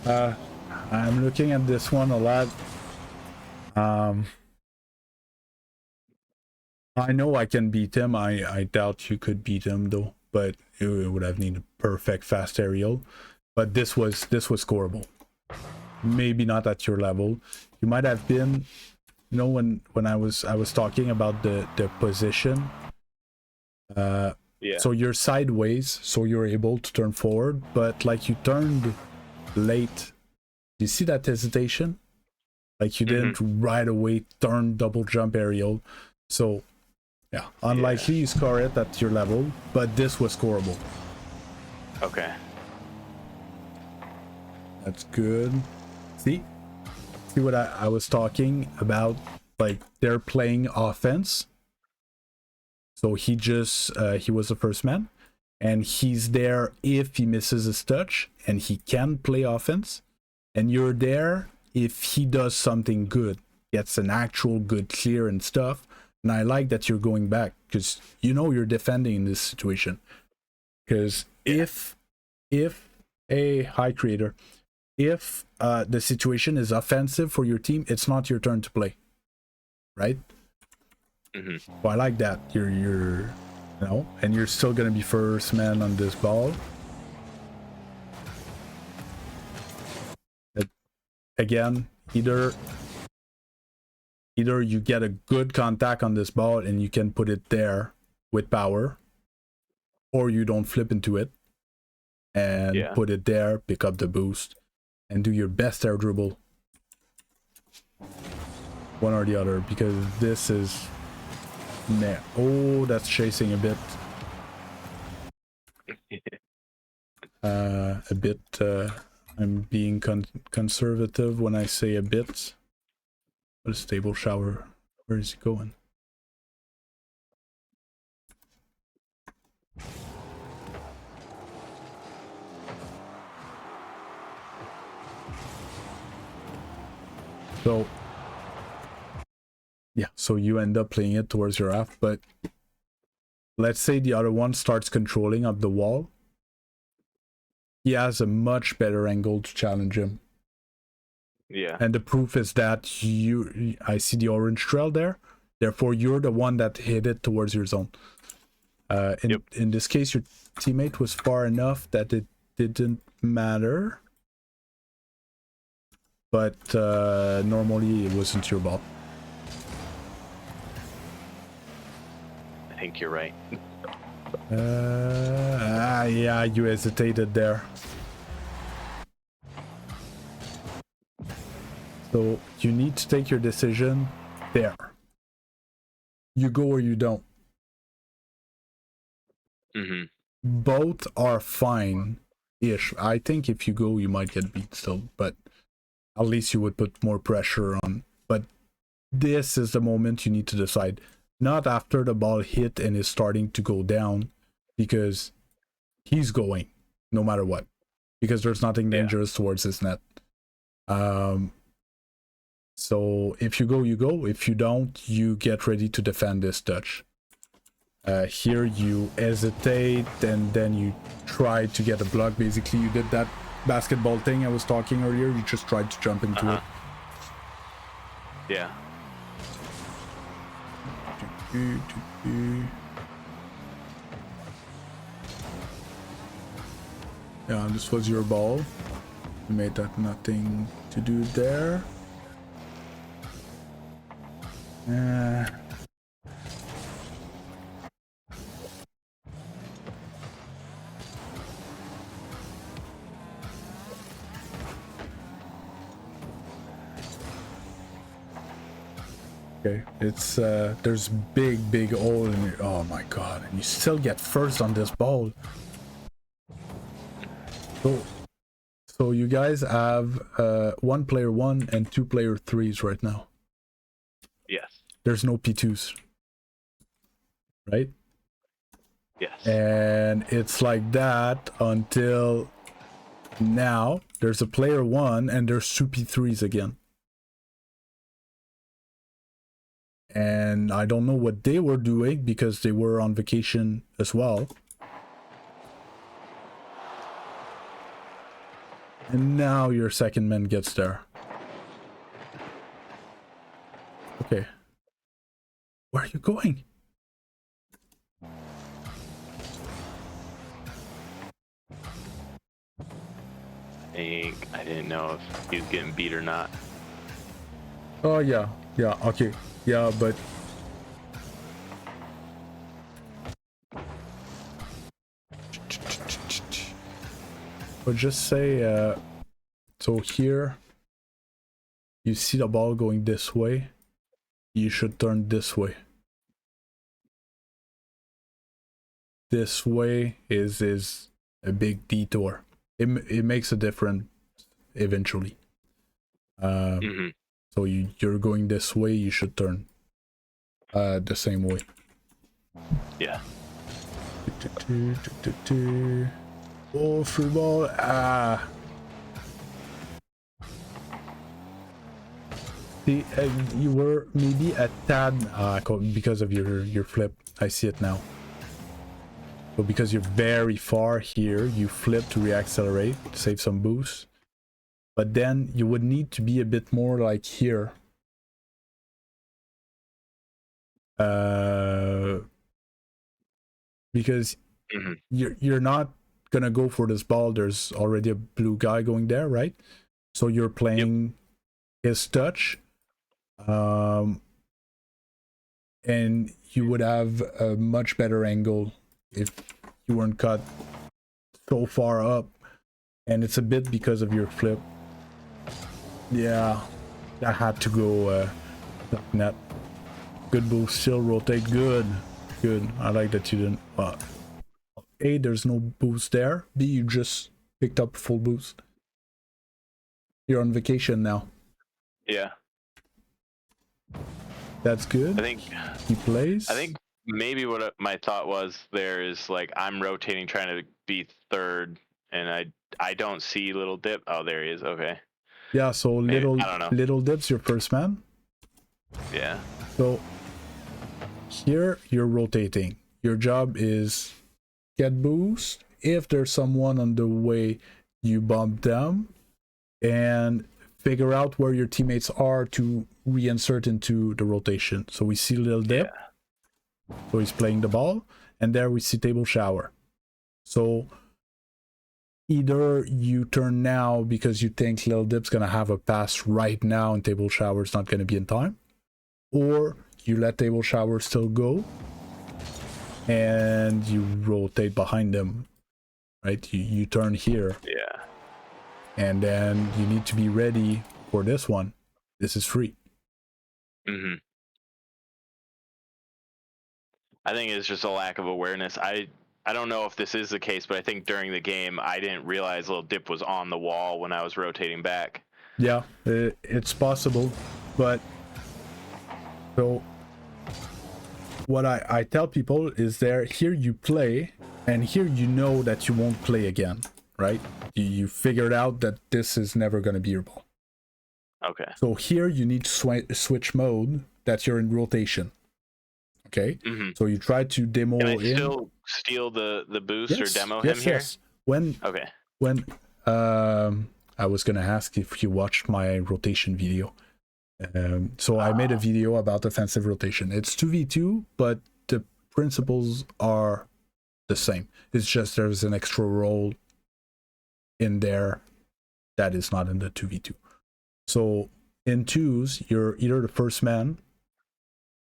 I'm looking at this one a lot. I know I can beat him. I doubt you could beat him though, but it would have needed perfect fast aerial. But this was scoreable. Maybe not at your level. You might have been, you know, when I was talking about the position. Yeah. So you're sideways, so you're able to turn forward, but like you turned late. You see that hesitation? Like you didn't right away turn double jump aerial. So yeah, unlikely you score it at your level, but this was scoreable. Okay. That's good. See what I was talking about? Like they're playing offense. So he just he was the first man, and he's there if he misses his touch, and he can play offense. And you're there if he does something good, gets an actual good clear and stuff. And I like that you're going back because you know you're defending in this situation. Because if a high creator, if the situation is offensive for your team, it's not your turn to play, right? So I like that. You're you know, and you're still gonna be first man on this ball. Again, either you get a good contact on this ball and you can put it there with power, or you don't flip into it and put it there, pick up the boost, and do your best air dribble. One or the other, because this is... Nah. Oh, that's chasing a bit. A bit... I'm being conservative when I say a bit. What a stable shower. Where is he going? So, yeah, so you end up playing it towards your half, but let's say the other one starts controlling up the wall. He has a much better angle to challenge him. Yeah. And the proof is that I see the orange trail there. Therefore, you're the one that hit it towards your zone. In this case, your teammate was far enough that it didn't matter. But normally it wasn't your ball. I think you're right. Yeah, you hesitated there. So you need to take your decision there. You go or you don't. Both are fine-ish. I think if you go, you might get beat still, but at least you would put more pressure on. But this is the moment you need to decide. Not after the ball hit and is starting to go down, because he's going no matter what, because there's nothing dangerous towards his net. So if you go, you go. If you don't, you get ready to defend this touch. Here you hesitate and then you try to get a block. Basically, you did that basketball thing I was talking earlier. You just tried to jump into it. Yeah. Yeah, this was your ball. You made that nothing to do there. Okay, it's there's big hole in your... Oh my god, and you still get first on this ball. So you guys have 1 player 1 and 2 player 3s right now. Yes. There's no P2s, right? Yes. And it's like that until now. There's a player 1 and there's 2 P3s again. And I don't know what they were doing because they were on vacation as well. And now your second man gets there. Okay. Where are you going? I didn't know if he was getting beat or not. Oh, yeah. Yeah, okay. Yeah, but... But just say, so here, you see the ball going this way, you should turn this way. This way is a big detour. It makes a difference eventually. So you're going this way, you should turn the same way. Yeah. Oh, free ball. Ah. See, you were maybe a tad because of your flip. I see it now. So because you're very far here, you flip to reaccelerate, save some boost. But then you would need to be a bit more like here. Because you're not gonna go for this ball. There's already a blue guy going there, right? So you're playing his touch. And you would have a much better angle if you weren't cut so far up. And it's a bit because of your flip. Yeah, I had to go net. Good boost, still rotate. Good. I like that you didn't. A, there's no boost there. B, you just picked up full boost. You're on vacation now. Yeah. That's good. I think he plays. I think maybe what my thought was there is like I'm rotating, trying to be third, and I don't see little dip. Oh, there he is. Okay. Yeah. So maybe, I don't know. Little dip's your first man. Yeah. So here you're rotating. Your job is get boost. If there's someone on the way, you bump them and figure out where your teammates are to reinsert into the rotation. So we see Lil Dip. Yeah. So he's playing the ball. And there we see Table Shower. So either you turn now because you think Lil Dip's going to have a pass right now and Table Shower's not going to be in time. Or you let Table Shower still go. And you rotate behind them. Right? You turn here. Yeah. And then you need to be ready for this one. This is free. I think it's just a lack of awareness. I don't know if this is the case, but I think during the game I didn't realize Little Dip was on the wall when I was rotating back. Yeah, it's possible, but so what I tell people is here you play, and here you know that you won't play again. Right? You figured out that this is never going to be your ball. Okay. So here you need to switch mode that you're in rotation. Okay? So you try to demo Can I in. still steal the boost or demo him here? Yes. When I was going to ask if you watched my rotation video. So I made a video about offensive rotation. It's 2v2, but the principles are the same. It's just there's an extra role in there that is not in the 2v2. So in twos, you're either the first man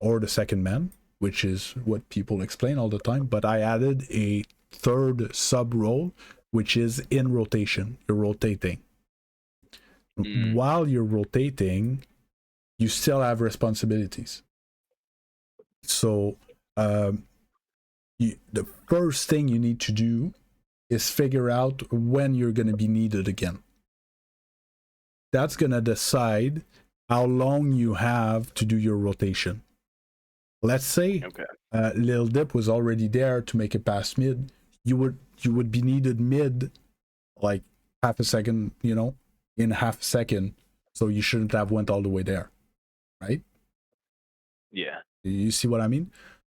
or the second man, which is what people explain all the time, but I added a third sub role, which is in rotation. You're rotating. While you're rotating, you still have responsibilities. So the first thing you need to do is figure out when you're going to be needed again. That's going to decide how long you have to do your rotation. Let's say Lil Dip was already there to make it past mid. You would be needed mid like half a second, in half a second. So you shouldn't have went all the way there. Right? Yeah. You see what I mean?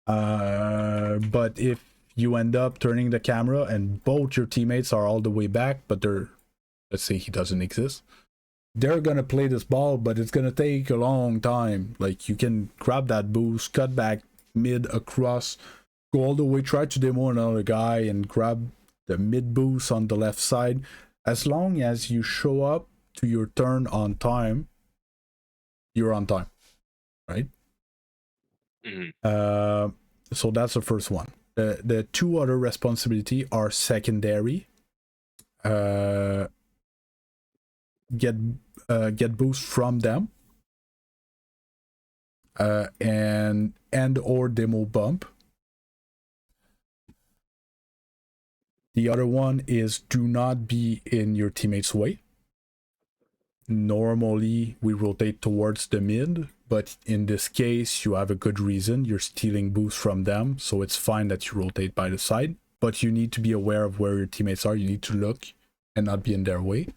But if you end up turning the camera and both your teammates are all the way back, but they're let's say he doesn't exist, they're gonna play this ball, but it's gonna take a long time. Like, you can grab that boost, cut back mid across, go all the way, try to demo another guy and grab the mid boost on the left side. As long as you show up to your turn on time, you're on time, right? So that's the first one. The two other responsibility are secondary. Get boost from them, and or demo bump. The other one is do not be in your teammate's way. Normally we rotate towards the mid, but in this case you have a good reason. You're stealing boost from them, so it's fine that you rotate by the side, but you need to be aware of where your teammates are. You need to look and not be in their way.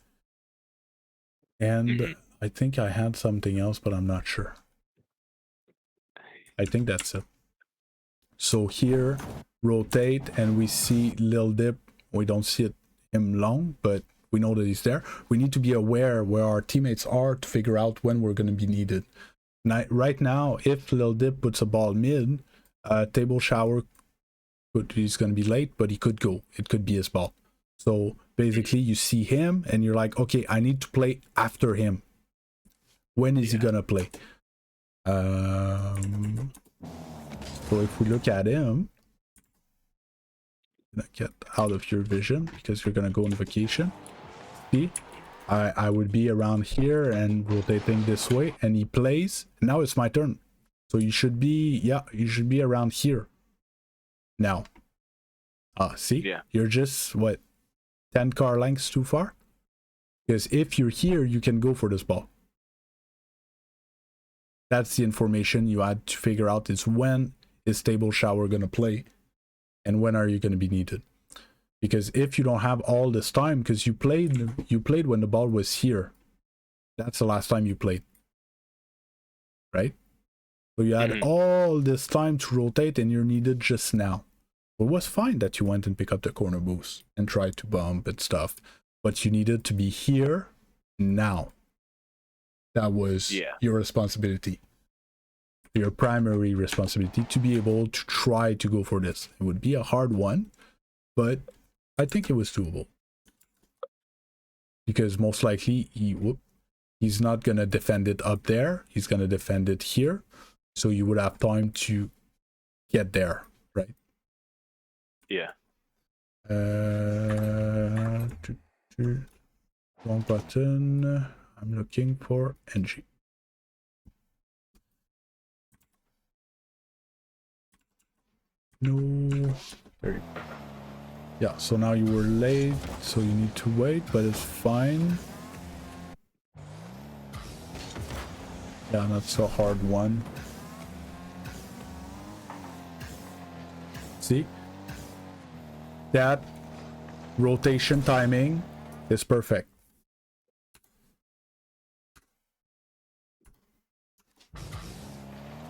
And I think I had something else, but I'm not sure. I think that's it. So here, rotate, and we see Lil Dip. We don't see him long, but we know that he's there. We need to be aware where our teammates are to figure out when we're going to be needed. Right now, if Lil Dip puts a ball mid, Table Shower, he's going to be late, but he could go. It could be his ball. So basically, you see him, and you're like, okay, I need to play after him. When is he going to play? So if we look at him, get out of your vision because you're gonna go on vacation. See, I would be around here and rotating this way, and he plays. Now it's my turn, so you should be, yeah, you should be around here now. See, yeah, you're just what, 10 car lengths too far, because if you're here you can go for this ball. That's the information you had to figure out, is when is Table Shower gonna play and when are you gonna be needed. Because if you don't have all this time, because you played when the ball was here, that's the last time you played, right? So you had all this time to rotate and you're needed just now. It was fine that you went and picked up the corner boost and tried to bump and stuff, but you needed to be here now. That was your responsibility, your primary responsibility, to be able to try to go for this. It would be a hard one, but I think it was doable. Because most likely he's not going to defend it up there. He's going to defend it here. So you would have time to get there, right? Yeah. Wrong button. I'm looking for NG. No. There you go. Yeah, so now you were late, so you need to wait, but it's fine. Yeah, not so hard one. See? That rotation timing is perfect.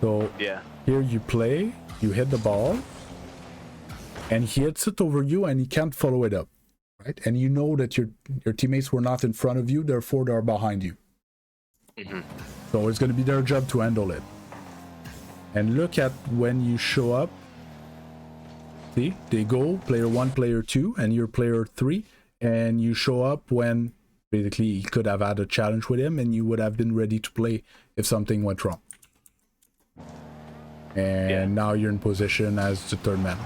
So yeah, here you play, you hit the ball, and he hits it over you and he can't follow it up, right? And you know that your teammates were not in front of you, therefore they're behind you. So it's going to be their job to handle it. And look at when you show up. See, they go player 1, player 2, and you're player 3, and you show up when basically he could have had a challenge with him and you would have been ready to play if something went wrong. And now you're in position as the third man.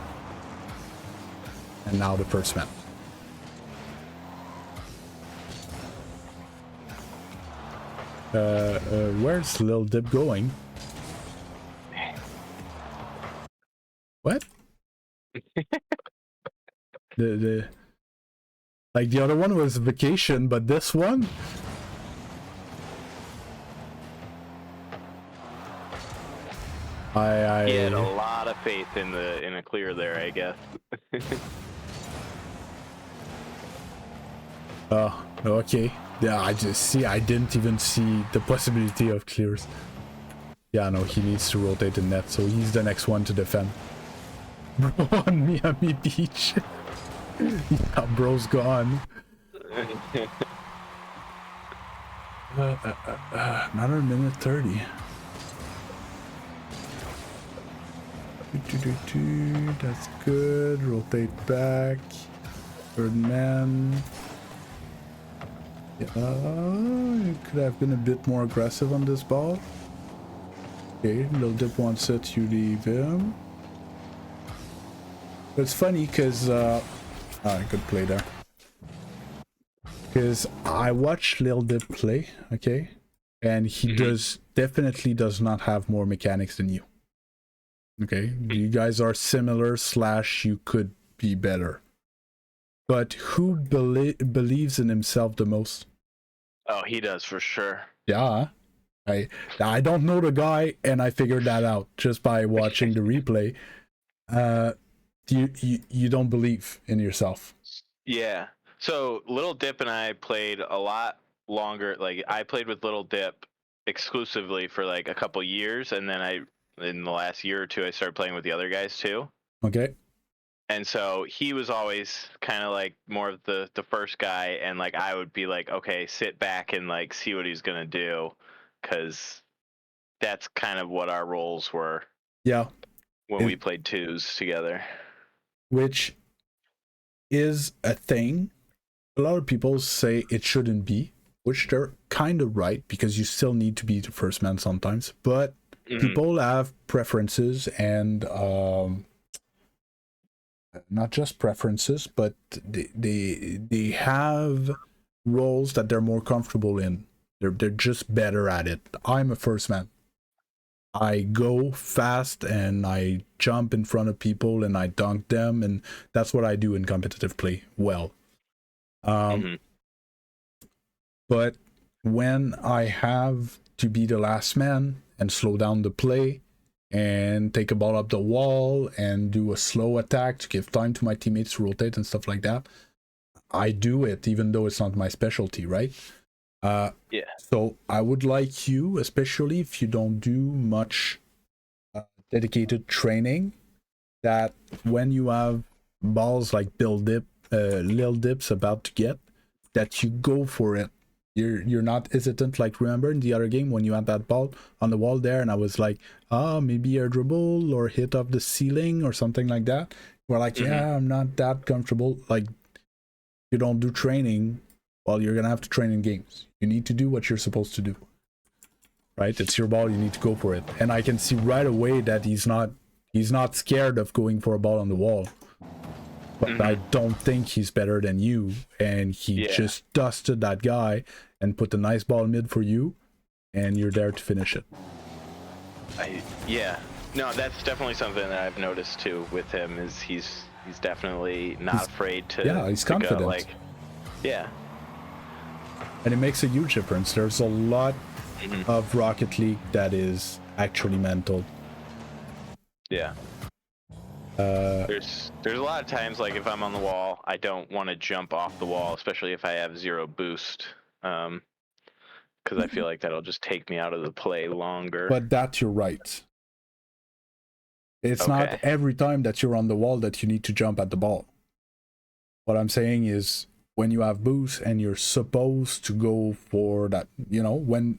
And now the first man. Where's Lil Dip going? What? the like the other one was vacation, but this one? I He had a lot of faith in a clear there, I guess. Oh, okay. Yeah, I didn't even see the possibility of clears. Yeah, no, he needs to rotate the net, so he's the next one to defend. Bro, on Miami Beach. Yeah, bro's gone. Another minute 30. That's good. Rotate back. Third man. Yeah, could have been a bit more aggressive on this ball. Okay, little dip wants it, you leave him. But it's funny because, good play there. Because I watch Lil Dip play, okay? And he definitely does not have more mechanics than you. Okay? You guys are similar / you could be better. But who believes in himself the most? Oh, he does for sure. Yeah. I don't know the guy, and I figured that out just by watching the replay. You don't believe in yourself. Yeah. So Little Dip and I played a lot longer. Like I played with Little Dip exclusively for like a couple years, and then in the last year or two I started playing with the other guys too. Okay. And so he was always kind of like more of the first guy, and like I would be like, okay, sit back and like see what he's gonna do, because that's kind of what our roles were. Yeah. When we played twos together. Which is a thing. A lot of people say it shouldn't be, which they're kind of right, because you still need to be the first man sometimes. But people have preferences, and not just preferences, but they have roles that they're more comfortable in. They're just better at it. I'm a first man. I go fast and I jump in front of people and I dunk them, and that's what I do in competitive play well. But when I have to be the last man and slow down the play and take a ball up the wall and do a slow attack to give time to my teammates to rotate and stuff like that, I do it even though it's not my specialty, right? Yeah. So I would like you, especially if you don't do much dedicated training, that when you have balls like Lil Dip's about to get, that you go for it. You're not hesitant. Like, remember in the other game when you had that ball on the wall there, and I was like, maybe a dribble or hit off the ceiling or something like that. We're like, yeah, I'm not that comfortable. Like, you don't do training, well, you're gonna have to train in games. You need to do what you're supposed to do, right? It's your ball, you need to go for it. And I can see right away that he's not scared of going for a ball on the wall. But I don't think he's better than you, and he just dusted that guy and put a nice ball mid for you, and you're there to finish it. No, that's definitely something that I've noticed too with him. Is he's definitely not afraid to. He's confident. Go, like, and it makes a huge difference. There's a lot of Rocket League that is actually mental. Yeah. There's a lot of times, like if I'm on the wall, I don't want to jump off the wall, especially if I have 0 boost, because I feel like that'll just take me out of the play longer. But that you're right. It's not every time that you're on the wall that you need to jump at the ball. What I'm saying is, when you have boost and you're supposed to go for that, when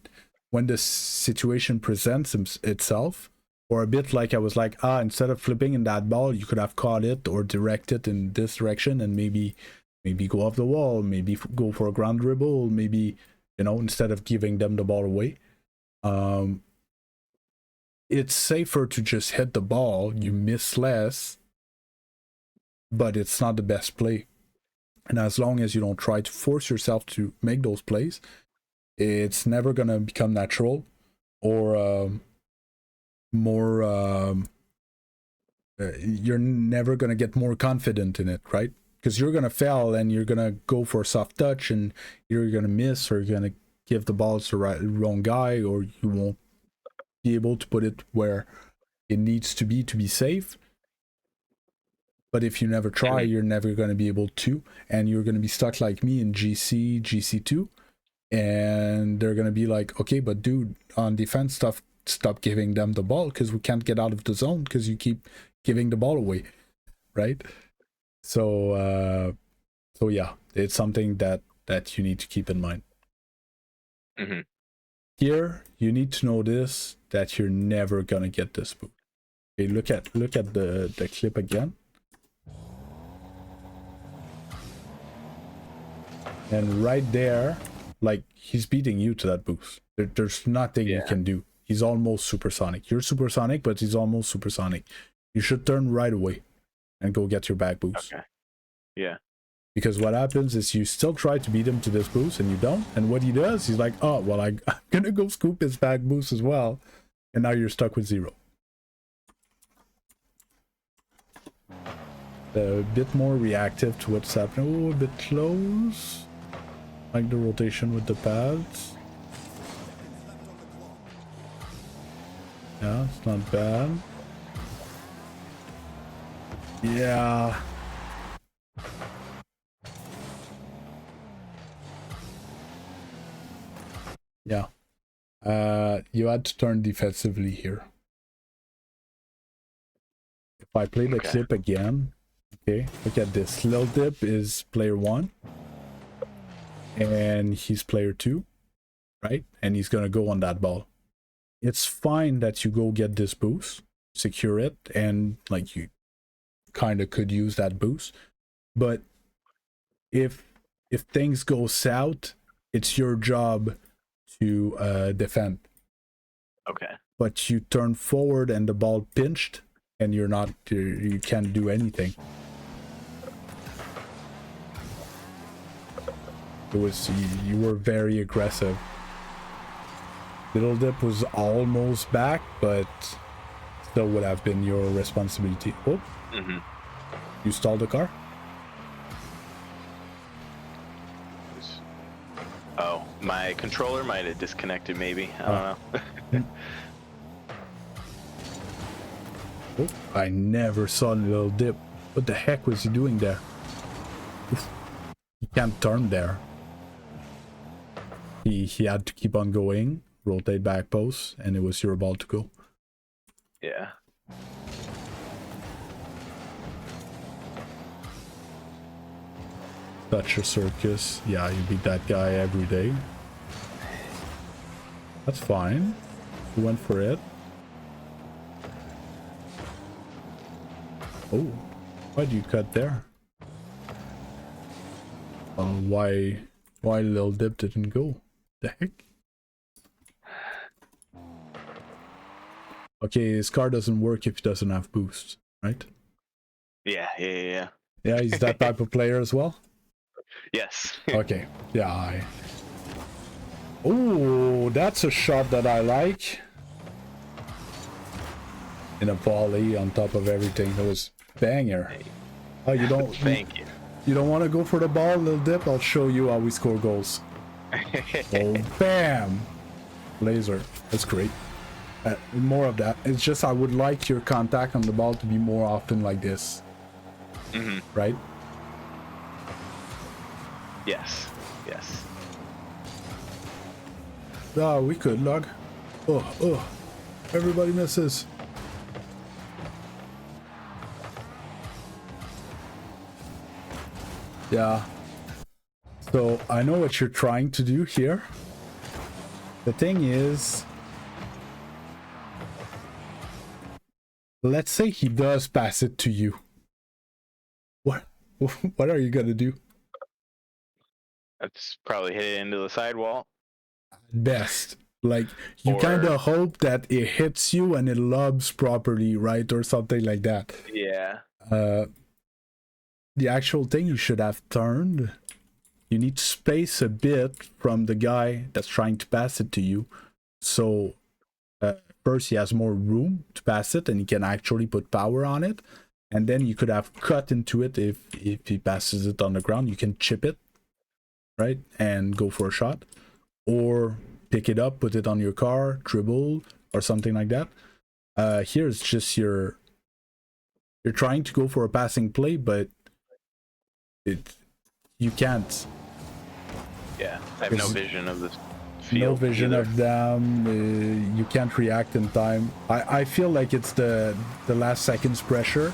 the situation presents itself. Or a bit like I was like, instead of flipping in that ball, you could have caught it or direct it in this direction and maybe go off the wall, maybe go for a ground dribble, maybe, instead of giving them the ball away. It's safer to just hit the ball, you miss less, but it's not the best play. And as long as you don't try to force yourself to make those plays, it's never going to become natural or you're never going to get more confident in it, right? Because you're going to fail and you're going to go for a soft touch and you're going to miss, or you're going to give the ball to the wrong guy, or you won't be able to put it where it needs to be safe. But if you never try, you're never going to be able to, and you're going to be stuck like me in GC2, and they're going to be like, okay, but dude, on defense stuff, stop giving them the ball because we can't get out of the zone because you keep giving the ball away, right? So yeah, it's something that you need to keep in mind. Mm-hmm. Here, you need to notice that you're never gonna get this boost. Okay, look at the clip again. And right there, like, he's beating you to that boost. There's nothing you can do. He's almost supersonic. You're supersonic, but he's almost supersonic. You should turn right away and go get your back boost. Okay. Yeah. Because what happens is you still try to beat him to this boost and you don't. And what he does, he's like, oh, well, I'm gonna go scoop his back boost as well. And now you're stuck with 0. A bit more reactive to what's happening. Oh, a bit close. Like the rotation with the pads. Yeah, it's not bad. Yeah. Yeah. You had to turn defensively here. If I play the clip again, okay, look at this. Lil Dip is player 1. And he's player 2, right? And he's gonna go on that ball. It's fine that you go get this boost, secure it, and like you kind of could use that boost. But if things go south, it's your job to defend. Okay. But you turn forward and the ball pinched, and you can't do anything. You were very aggressive. Little Dip was almost back, but still would have been your responsibility. Oh, You stalled the car? Oh, my controller might have disconnected maybe. I don't know. Oh, I never saw Little Dip. What the heck was he doing there? He can't turn there. He had to keep on going, rotate back post, and it was your ball to go. Yeah. Such a circus. Yeah, you beat that guy every day. That's fine. You went for it. Oh, why do you cut there? Why Lil Dip didn't go? The heck? Okay, his car doesn't work if he doesn't have boost, right? Yeah. Yeah, he's that type of player as well? Yes. Okay, yeah, Oh, that's a shot that I like. In a volley on top of everything. That was banger. Oh, you don't... Thank you. You don't want to go for the ball, Lil Dip? I'll show you how we score goals. Oh, bam! Laser. That's great. More of that. It's just I would like your contact on the ball to be more often like this. Right? Yes. Yes. Oh, we could, Lug. Oh. Everybody misses. Yeah. So I know what you're trying to do here. The thing is, let's say he does pass it to you. What are you gonna do? That's probably hit it into the sidewall. Best. Like, you kind of hope that it hits you and it lobs properly, right? Or something like that. Yeah. The actual thing you should have turned, you need space a bit from the guy that's trying to pass it to you. So first he has more room to pass it and he can actually put power on it. And then you could have cut into it if he passes it on the ground. You can chip it, right? And go for a shot. Or pick it up, put it on your car, dribble, or something like that. Here it's just you're trying to go for a passing play, but you can't. Yeah, I have no vision of this field. No vision either. of them. You can't react in time. I feel like it's the last seconds pressure.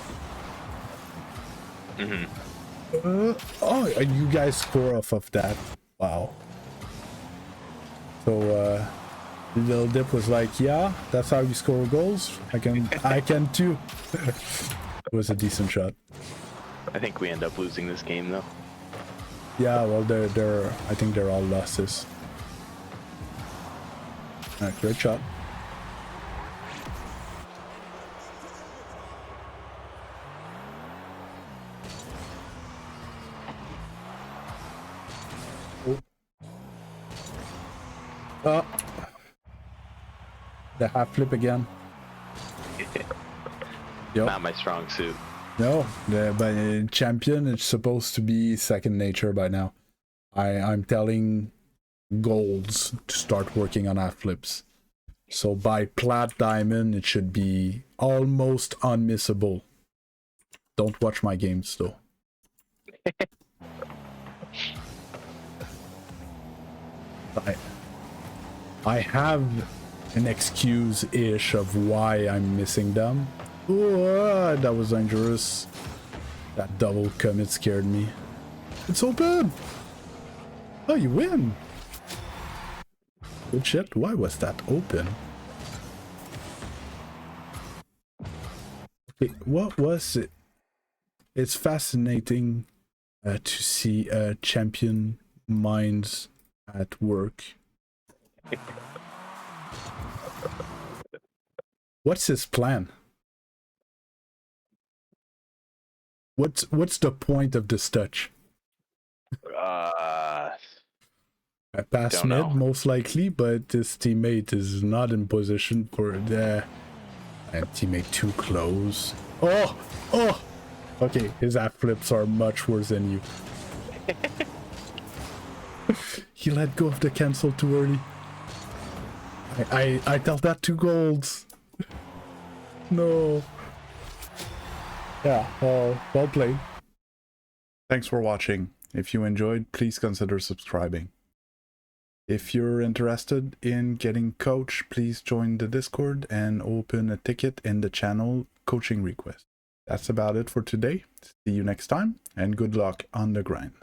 Oh, you guys score off of that. Wow. So Little Dip was like, yeah, that's how you score goals. I can too. It was a decent shot. I think we end up losing this game though. Yeah, well, I think they're all losses. All right, great shot. Oh. The half flip again. Yep. Not my strong suit. No, but in champion, it's supposed to be second nature by now. I'm telling golds to start working on half flips. So by plat diamond, it should be almost unmissable. Don't watch my games though. I have an excuse-ish of why I'm missing them. Ooh, that was dangerous. That double commit scared me. It's open! Oh, you win! Good shit. Why was that open? Okay, what was it? It's fascinating to see champion minds at work. What's his plan? What's the point of this touch? Pass mid, most likely, but his teammate is not in position for the teammate too close. Oh! Okay, his half flips are much worse than you. He let go of the cancel too early. I dealt that 2 golds. No. Yeah, well played. Thanks for watching. If you enjoyed, please consider subscribing. If you're interested in getting coached, please join the Discord and open a ticket in the channel coaching request. That's about it for today. See you next time, and good luck on the grind.